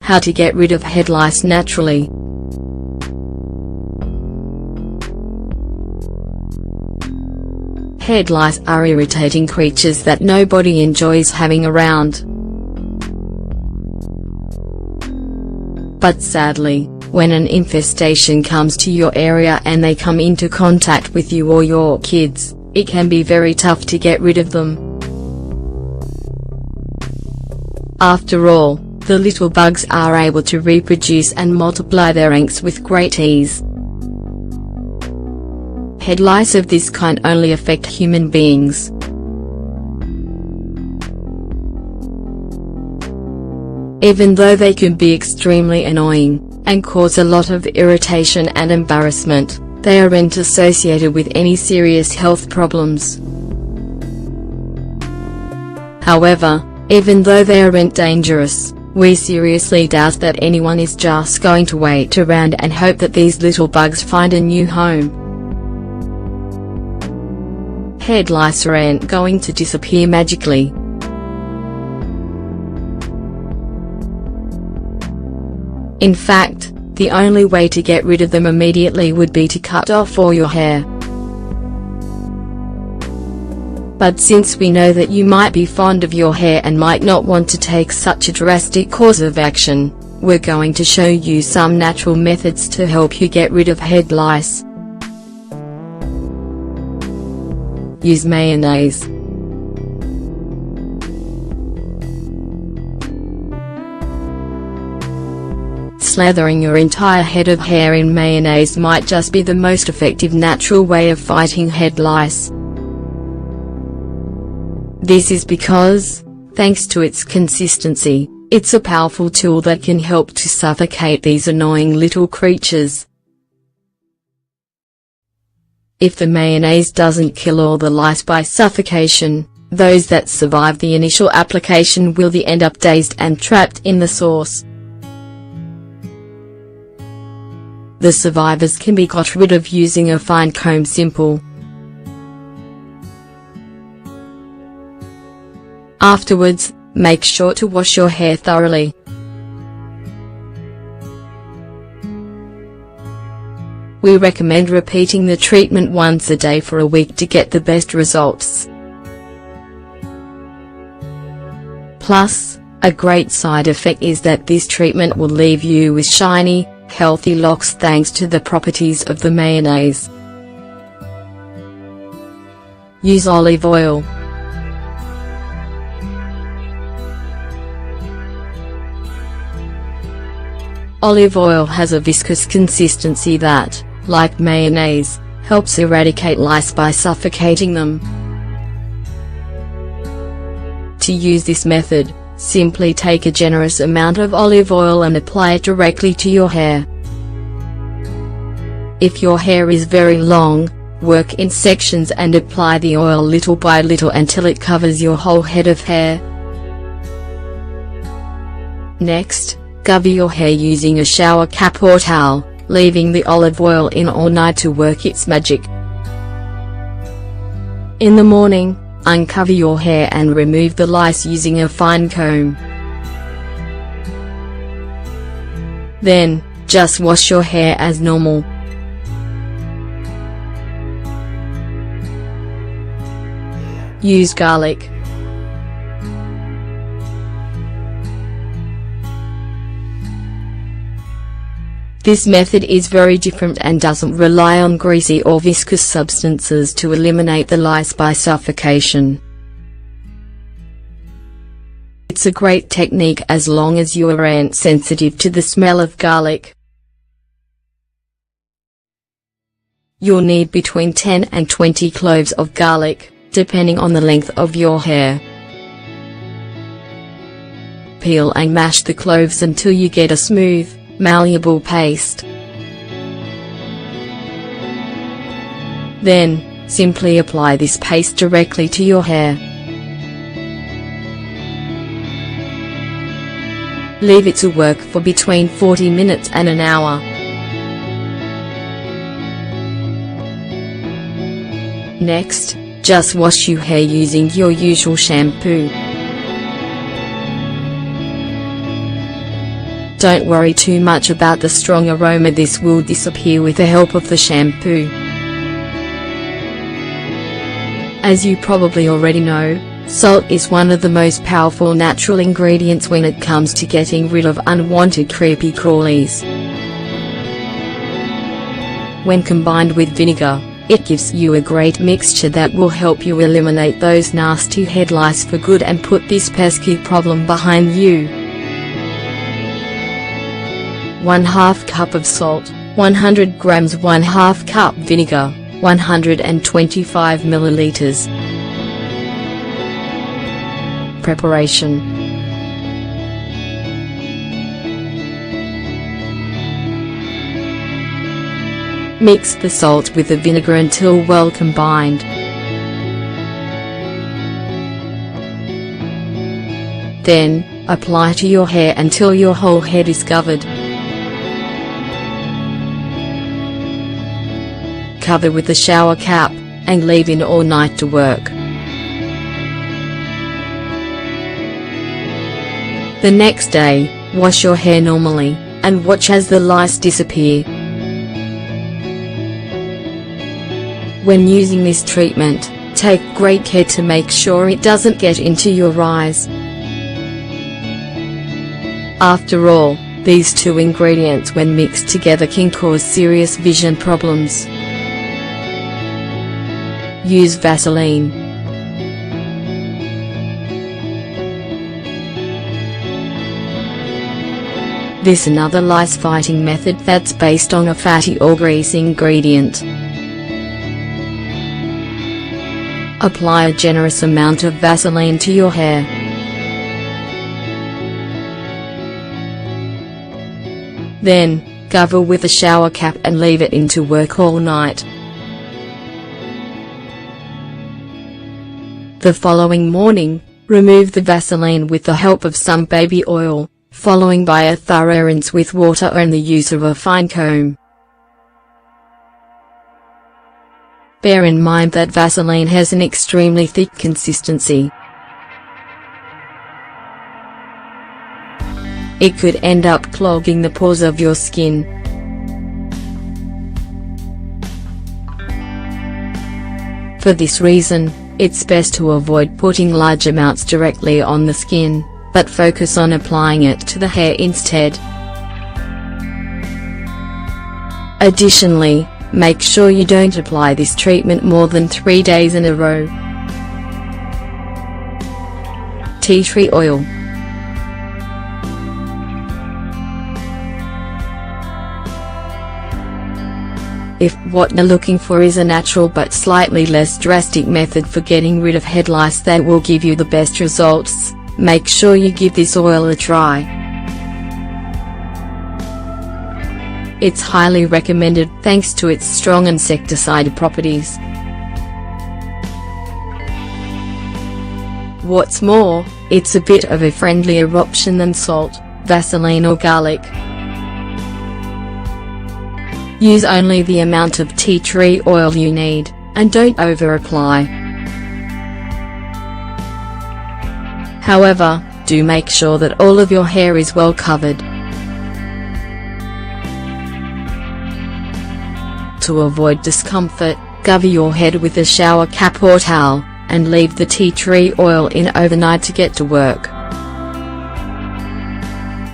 How to get rid of head lice naturally. Head lice are irritating creatures that nobody enjoys having around. But sadly, when an infestation comes to your area and they come into contact with you or your kids, it can be very tough to get rid of them. After all, the little bugs are able to reproduce and multiply their eggs with great ease. Head lice of this kind only affect human beings. Even though they can be extremely annoying, and cause a lot of irritation and embarrassment, they aren't associated with any serious health problems. However, even though they aren't dangerous, we seriously doubt that anyone is just going to wait around and hope that these little bugs find a new home. Head lice aren't going to disappear magically. In fact, the only way to get rid of them immediately would be to cut off all your hair. But since we know that you might be fond of your hair and might not want to take such a drastic course of action, we're going to show you some natural methods to help you get rid of head lice. Use mayonnaise. Slathering your entire head of hair in mayonnaise might just be the most effective natural way of fighting head lice. This is because, thanks to its consistency, it's a powerful tool that can help to suffocate these annoying little creatures. If the mayonnaise doesn't kill all the lice by suffocation, those that survive the initial application will end up dazed and trapped in the sauce. The survivors can be got rid of using a fine comb. Simple. Afterwards, make sure to wash your hair thoroughly. We recommend repeating the treatment once a day for a week to get the best results. Plus, a great side effect is that this treatment will leave you with shiny, healthy locks thanks to the properties of the mayonnaise. Use olive oil. Olive oil has a viscous consistency that, like mayonnaise, helps eradicate lice by suffocating them. To use this method, simply take a generous amount of olive oil and apply it directly to your hair. If your hair is very long, work in sections and apply the oil little by little until it covers your whole head of hair. Next, cover your hair using a shower cap or towel, leaving the olive oil in all night to work its magic. In the morning, uncover your hair and remove the lice using a fine comb. Then, just wash your hair as normal. Use garlic. This method is very different and doesn't rely on greasy or viscous substances to eliminate the lice by suffocation. It's a great technique as long as you aren't sensitive to the smell of garlic. You'll need between 10 and 20 cloves of garlic, depending on the length of your hair. Peel and mash the cloves until you get a smooth, malleable paste. Then, simply apply this paste directly to your hair. Leave it to work for between 40 minutes and an hour. Next, just wash your hair using your usual shampoo. Don't worry too much about the strong aroma, this will disappear with the help of the shampoo. As you probably already know, salt is one of the most powerful natural ingredients when it comes to getting rid of unwanted creepy crawlies. When combined with vinegar, it gives you a great mixture that will help you eliminate those nasty head lice for good and put this pesky problem behind you. 1/2 cup of salt, 100 grams, 1/2 cup vinegar, 125 milliliters. Preparation. Mix the salt with the vinegar until well combined. Then, apply to your hair until your whole head is covered. Cover with the shower cap, and leave in all night to work. The next day, wash your hair normally, and watch as the lice disappear. When using this treatment, take great care to make sure it doesn't get into your eyes. After all, these two ingredients when mixed together can cause serious vision problems. Use Vaseline. This another lice-fighting method that's based on a fatty or grease ingredient. Apply a generous amount of Vaseline to your hair. Then, cover with a shower cap and leave it into work all night. The following morning, remove the Vaseline with the help of some baby oil, following by a thorough rinse with water and the use of a fine comb. Bear in mind that Vaseline has an extremely thick consistency. It could end up clogging the pores of your skin. For this reason, it's best to avoid putting large amounts directly on the skin, but focus on applying it to the hair instead. Additionally, make sure you don't apply this treatment more than 3 days in a row. Tea tree oil. If what you're looking for is a natural but slightly less drastic method for getting rid of head lice that will give you the best results, make sure you give this oil a try. It's highly recommended thanks to its strong insecticide properties. What's more, it's a bit of a friendlier option than salt, Vaseline or garlic. Use only the amount of tea tree oil you need, and don't over-apply. However, do make sure that all of your hair is well covered. To avoid discomfort, cover your head with a shower cap or towel, and leave the tea tree oil in overnight to get to work.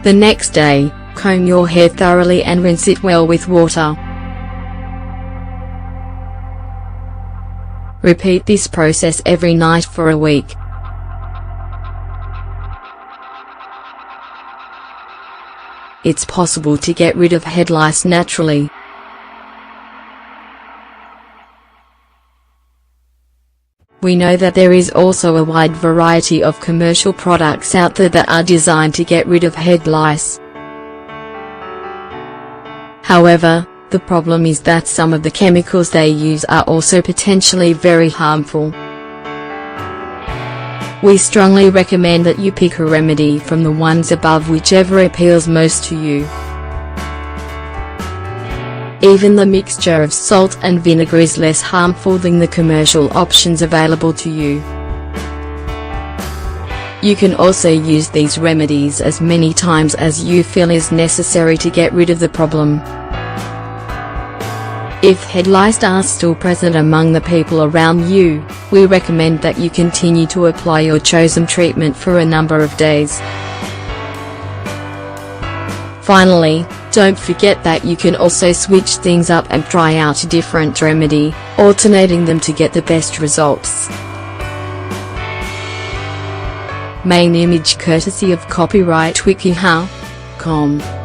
The next day, comb your hair thoroughly and rinse it well with water. Repeat this process every night for a week. It's possible to get rid of head lice naturally. We know that there is also a wide variety of commercial products out there that are designed to get rid of head lice. However, the problem is that some of the chemicals they use are also potentially very harmful. We strongly recommend that you pick a remedy from the ones above, whichever appeals most to you. Even the mixture of salt and vinegar is less harmful than the commercial options available to you. You can also use these remedies as many times as you feel is necessary to get rid of the problem. If head lice are still present among the people around you, we recommend that you continue to apply your chosen treatment for a number of days. Finally, don't forget that you can also switch things up and try out a different remedy, alternating them to get the best results. Main image courtesy of copyright wikihow.com.